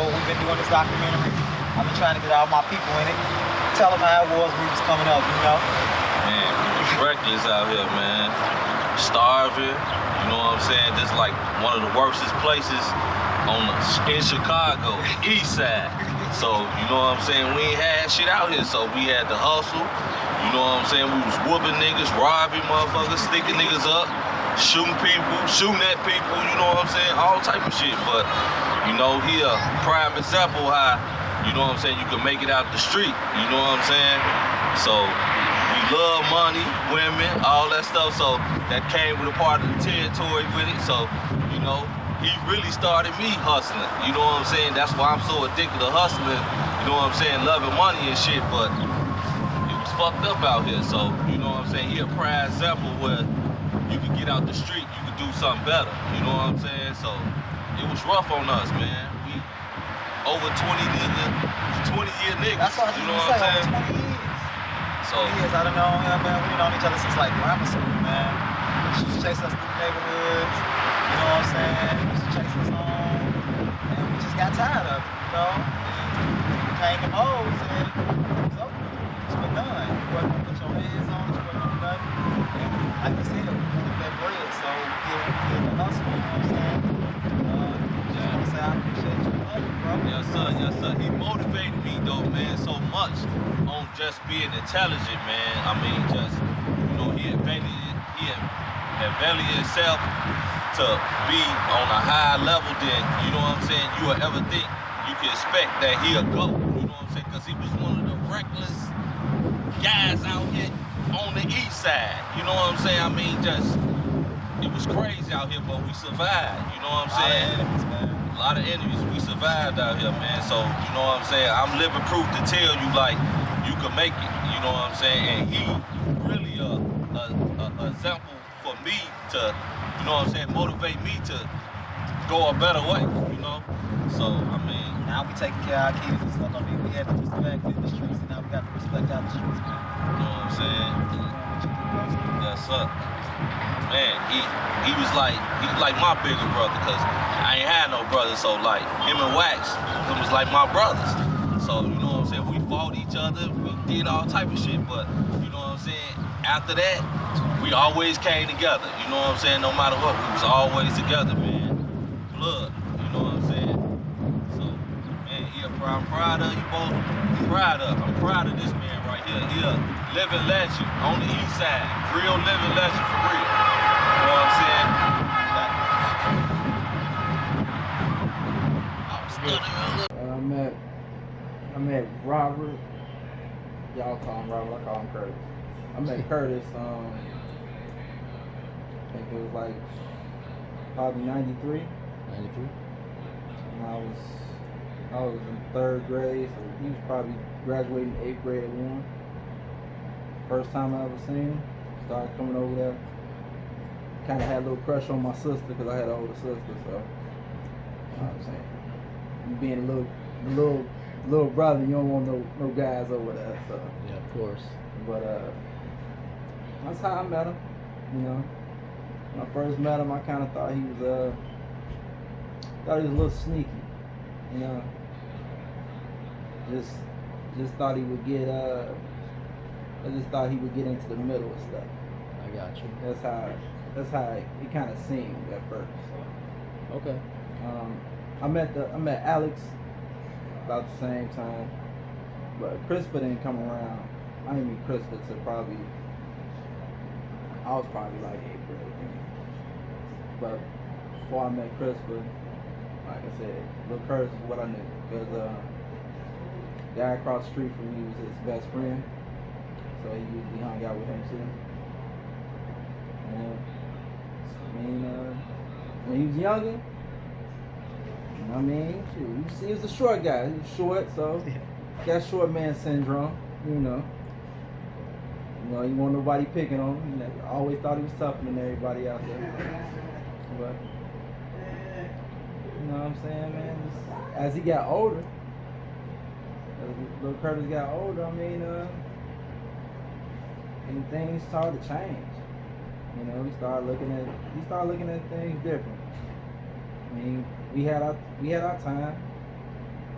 we've been doing this documentary. I've been trying to get all my people in it. Tell them how it was when we was coming up, you know? Man, we was reckless out here, man. Starving, you know what I'm saying? This is like one of the worstest places in Chicago, east side. So, you know what I'm saying? We ain't had shit out here, so we had to hustle. You know what I'm saying? We was whooping niggas, robbing motherfuckers, sticking niggas up, shooting people, shooting at people, you know what I'm saying? All type of shit. But, you know, he a prime example how, you know what I'm saying, you can make it out the street, you know what I'm saying? So, we love money, women, all that stuff, so that came with a part of the territory with it. So, you know, he really started me hustling, you know what I'm saying? That's why I'm so addicted to hustling, you know what I'm saying, loving money and shit, but it was fucked up out here. So, you know what I'm saying, he a prime example where you can get out the street, you can do something better, you know what I'm saying? So, it was rough on us, man. We over 20-year niggas, That's what you know what I'm saying? 20 years. So, 20 years, I don't know him, man. We've known each other since like grammar school, man. He used to chase us through the neighborhoods, you know what I'm saying? He used to chase us home, and we just got tired of it, you know? And we came to Mo's, and it was over. It's been done. You wasn't gonna put your hands on it, you wasn't gonna do nothing. And like I said, we wanted that bread, so we did the hustle, you know what I'm saying? Just want to say I appreciate you, love you, bro. yes sir. He motivated me though, man, so much on just being intelligent, man. I mean, just, you know, he invented himself to be on a higher level than, you know what I'm saying, you would ever think you can expect that he'll go, you know what I'm saying, because he was one of the reckless guys out here on the east side, you know what I'm saying. I mean, just, it was crazy out here, but we survived, you know what I'm saying. A lot of enemies, we survived out here, man. So, you know what I'm saying, I'm living proof to tell you, like, you can make it, you know what I'm saying. And he really a example for me to, you know what I'm saying, motivate me to go a better way, you know. So, I mean, now we taking care of our kids and stuff. I mean, we had the respect in the streets, and now we got the respect out the streets, man. you know what I'm saying. Yes sir. Man, he was like my bigger brother, because I ain't had no brother, so like him and Wax, it was like my brothers. So, you know what I'm saying, we fought each other, we did all type of shit, but you know what I'm saying, after that, we always came together, you know what I'm saying, no matter what, we was always together, man. Blood, you know what I'm saying. So, man, I'm proud of you both. I'm proud of this man right here. He a living legend on the east side, real living legend for real. You know what I'm saying? I met Robert. Y'all call him Robert, I call him Curtis. I met Curtis, I think it was like probably 93. 93? And I was in 3rd grade, so he was probably graduating 8th grade at one. First time I ever seen him, started coming over there. Kind of had a little crush on my sister because I had an older sister, so you know what I'm saying. You being a little brother, you don't want no guys over there, so. Yeah, of course. But that's how I met him. You know, when I first met him, I kind of thought he was a little sneaky. You know, just thought he would get I just thought he would get into the middle of stuff. I got you. That's how it kind of seemed at first. Okay. I met Alex about the same time, but Christopher didn't come around. I didn't meet Christopher till I was probably like 8th grade then. But before I met Christopher, like I said, Lil Curtis is what I knew, because the guy across the street from me was his best friend, so he usually hung out with him too. And I mean, when he was younger, you know what I mean, he was a short guy. He was short, so got short man syndrome, you know. You know, he wasn't nobody picking on him. I always thought he was tougher than everybody out there. But you know what I'm saying, man? Just, as he got older, as Lil Curtis got older, I mean, and things started to change. You know, he started looking at things different. I mean, we had our time.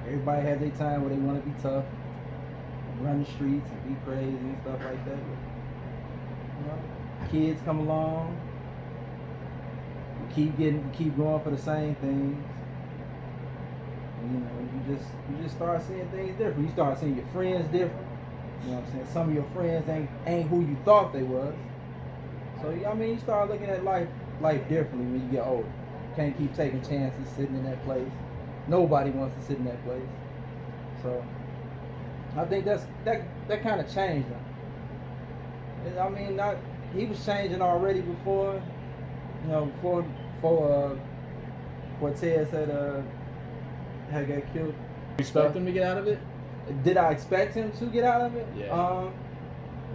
Everybody had their time where they want to be tough, run the streets and be crazy and stuff like that. But, you know, kids come along, you keep going for the same things. And, you know, you just start seeing things different. You start seeing your friends different. You know what I'm saying? Some of your friends ain't who you thought they was. So I mean, you start looking at life differently when you get older. You can't keep taking chances sitting in that place. Nobody wants to sit in that place. So I think that kind of changed him. I mean, he was changing already before, you know, before Cortez had got killed. You expect him to get out of it? Did I expect him to get out of it? Yeah.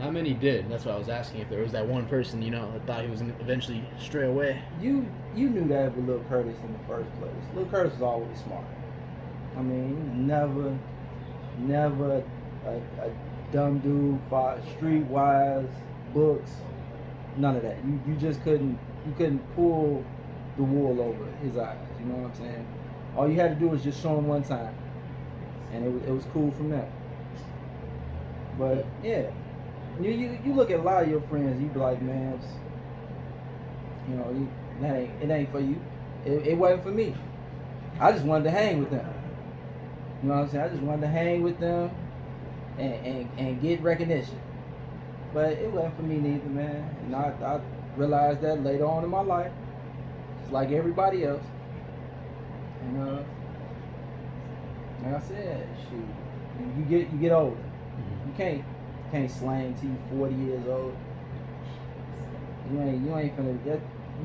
Not many did. That's why I was asking if there was that one person, you know, that thought he was going to eventually stray away. You knew that with Lil Curtis in the first place. Lil Curtis was always smart. I mean, never a dumb dude, streetwise, books, none of that. You just couldn't pull the wool over his eyes. You know what I'm saying? All you had to do was just show him one time, and it was cool from there. But yeah, you look at a lot of your friends, you be like, man, you know, it ain't for you. It wasn't for me. I just wanted to hang with them. You know what I'm saying? I just wanted to hang with them and get recognition. But it wasn't for me neither, man. And I realized that later on in my life. It's like everybody else. And like I said, shoot, you get older. You can't slang till you 40 years old. You ain't finna that.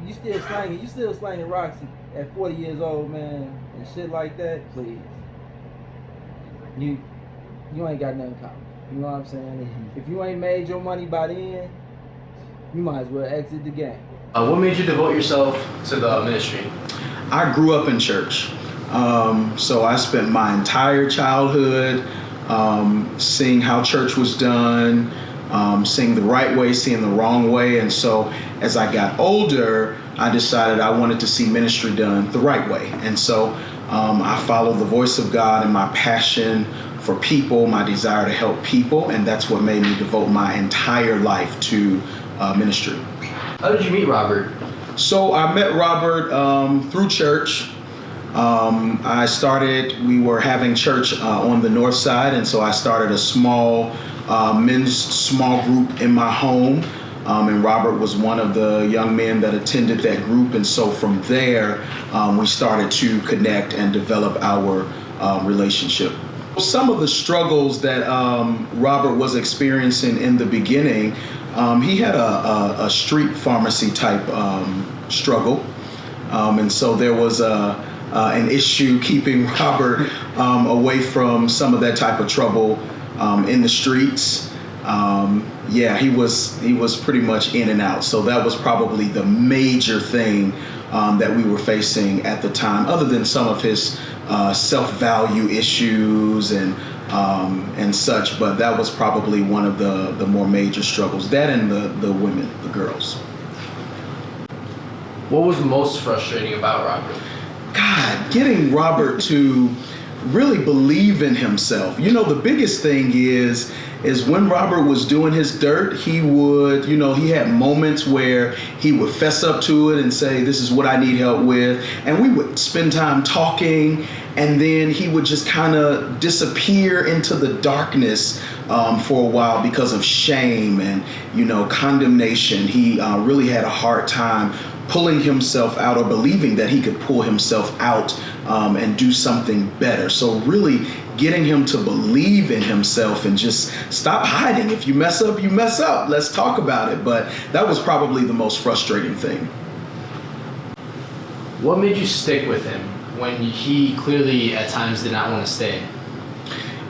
You still slanging rocks at 40 years old, man, and shit like that. Please, you ain't got nothing coming. You know what I'm saying? If you ain't made your money by then, you might as well exit the game. What made you devote yourself to the ministry? I grew up in church, so I spent my entire childhood seeing how church was done, seeing the right way, seeing the wrong way. And so as I got older, I decided I wanted to see ministry done the right way. And so I followed the voice of God and my passion for people, my desire to help people, and that's what made me devote my entire life to ministry. How did you meet Robert? So I met Robert through church. We were having church on the north side, and so I started a small men's small group in my home, and Robert was one of the young men that attended that group, and so from there we started to connect and develop our relationship. Some of the struggles that Robert was experiencing in the beginning, he had a street pharmacy type struggle, and so there was an issue keeping Robert away from some of that type of trouble in the streets. He was pretty much in and out. So that was probably the major thing that we were facing at the time, other than some of his self-value issues and such. But that was probably one of the more major struggles. That and the women, the girls. What was most frustrating about Robert? God, getting Robert to really believe in himself. You know, the biggest thing is when Robert was doing his dirt, he would, he had moments where he would fess up to it and say, this is what I need help with. And we would spend time talking, and then he would just kind of disappear into the darkness for a while because of shame and, condemnation. He really had a hard time pulling himself out or believing that he could pull himself out and do something better. So really getting him to believe in himself and just stop hiding. If you mess up, you mess up. Let's talk about it. But that was probably the most frustrating thing. What made you stick with him when he clearly at times did not want to stay?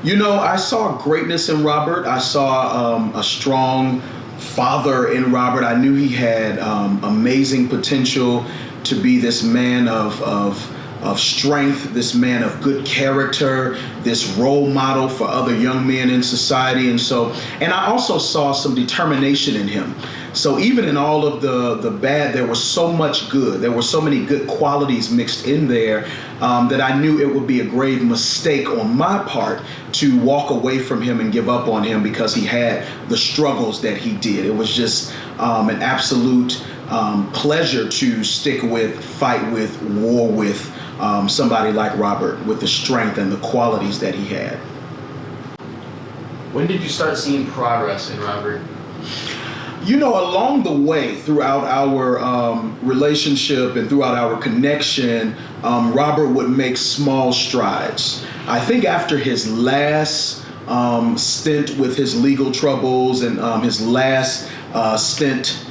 I saw greatness in Robert. I saw a strong father in Robert. I knew he had amazing potential to be this man of strength, this man of good character, this role model for other young men in society. And I also saw some determination in him. So even in all of the bad, there was so much good. There were so many good qualities mixed in there that I knew it would be a grave mistake on my part to walk away from him and give up on him because he had the struggles that he did. It was just an absolute pleasure to stick with, fight with, war with somebody like Robert with the strength and the qualities that he had. When did you start seeing progress in Robert? You know, along the way, throughout our relationship and throughout our connection, Robert would make small strides. I think after his last stint with his legal troubles and his last stint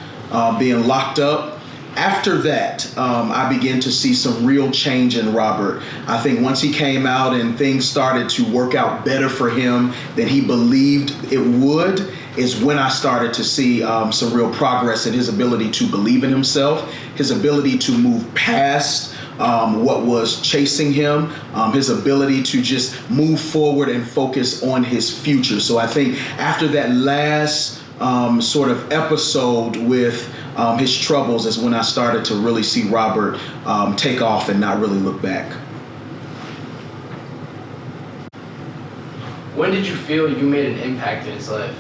being locked up, after that, I began to see some real change in Robert. I think once he came out and things started to work out better for him than he believed it would, is when I started to see some real progress in his ability to believe in himself, his ability to move past what was chasing him, his ability to just move forward and focus on his future. So I think after that last sort of episode with his troubles is when I started to really see Robert take off and not really look back. When did you feel you made an impact in his life?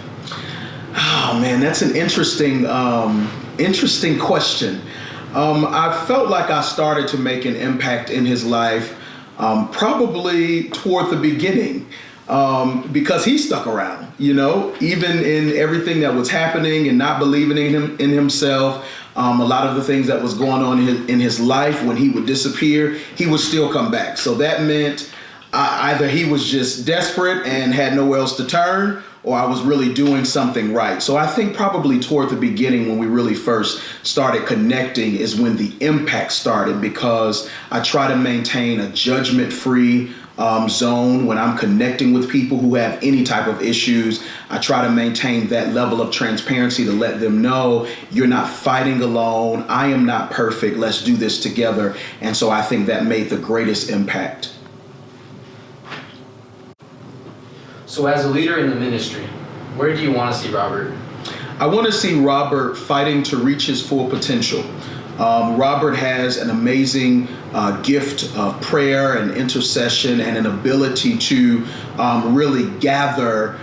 Oh man, that's an interesting question. I felt like I started to make an impact in his life probably toward the beginning because he stuck around, you know, even in everything that was happening and not believing in himself. A lot of the things that was going on in his life, when he would disappear, he would still come back. So that meant either he was just desperate and had nowhere else to turn, or I was really doing something right. So I think probably toward the beginning when we really first started connecting is when the impact started, because I try to maintain a judgment-free zone when I'm connecting with people who have any type of issues. I try to maintain that level of transparency to let them know you're not fighting alone. I am not perfect. Let's do this together. And so I think that made the greatest impact. So as a leader in the ministry, where do you want to see Robert? I want to see Robert fighting to reach his full potential. Robert has an amazing gift of prayer and intercession and an ability to really gather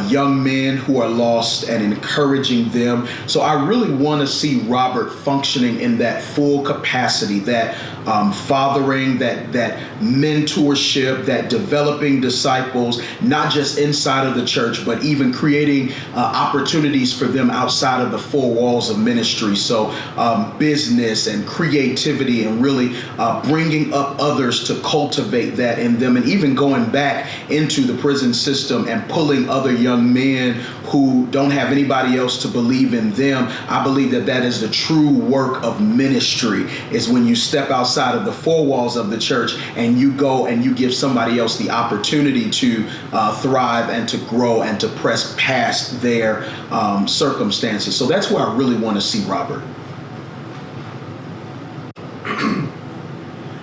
young men who are lost and encouraging them. So I really want to see Robert functioning in that full capacity, that fathering, that mentorship, that developing disciples, not just inside of the church, but even creating opportunities for them outside of the four walls of ministry. So business and creativity and really bringing up others to cultivate that in them, and even going back into the prison system and pulling other young men who don't have anybody else to believe in them. I believe that that is the true work of ministry, is when you step outside of the four walls of the church and you go and you give somebody else the opportunity to thrive and to grow and to press past their circumstances. So that's where I really want to see Robert.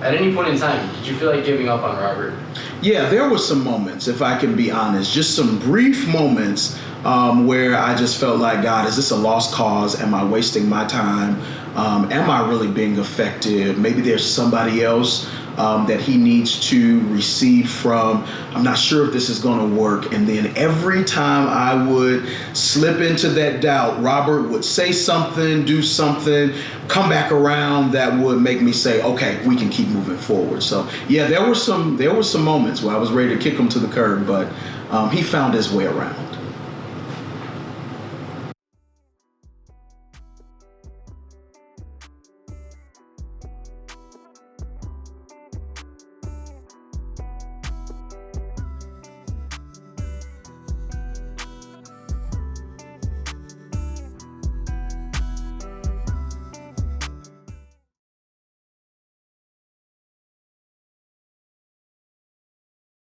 At any point in time, did you feel like giving up on Robert? Yeah, there were some moments, if I can be honest, just some brief moments where I just felt like, God, is this a lost cause? Am I wasting my time? Am I really being effective? Maybe there's somebody else that he needs to receive from. I'm not sure if this is going to work. And then every time I would slip into that doubt, Robert would say something, do something, come back around that would make me say, okay, we can keep moving forward. So yeah, there were some moments where I was ready to kick him to the curb, but he found his way around.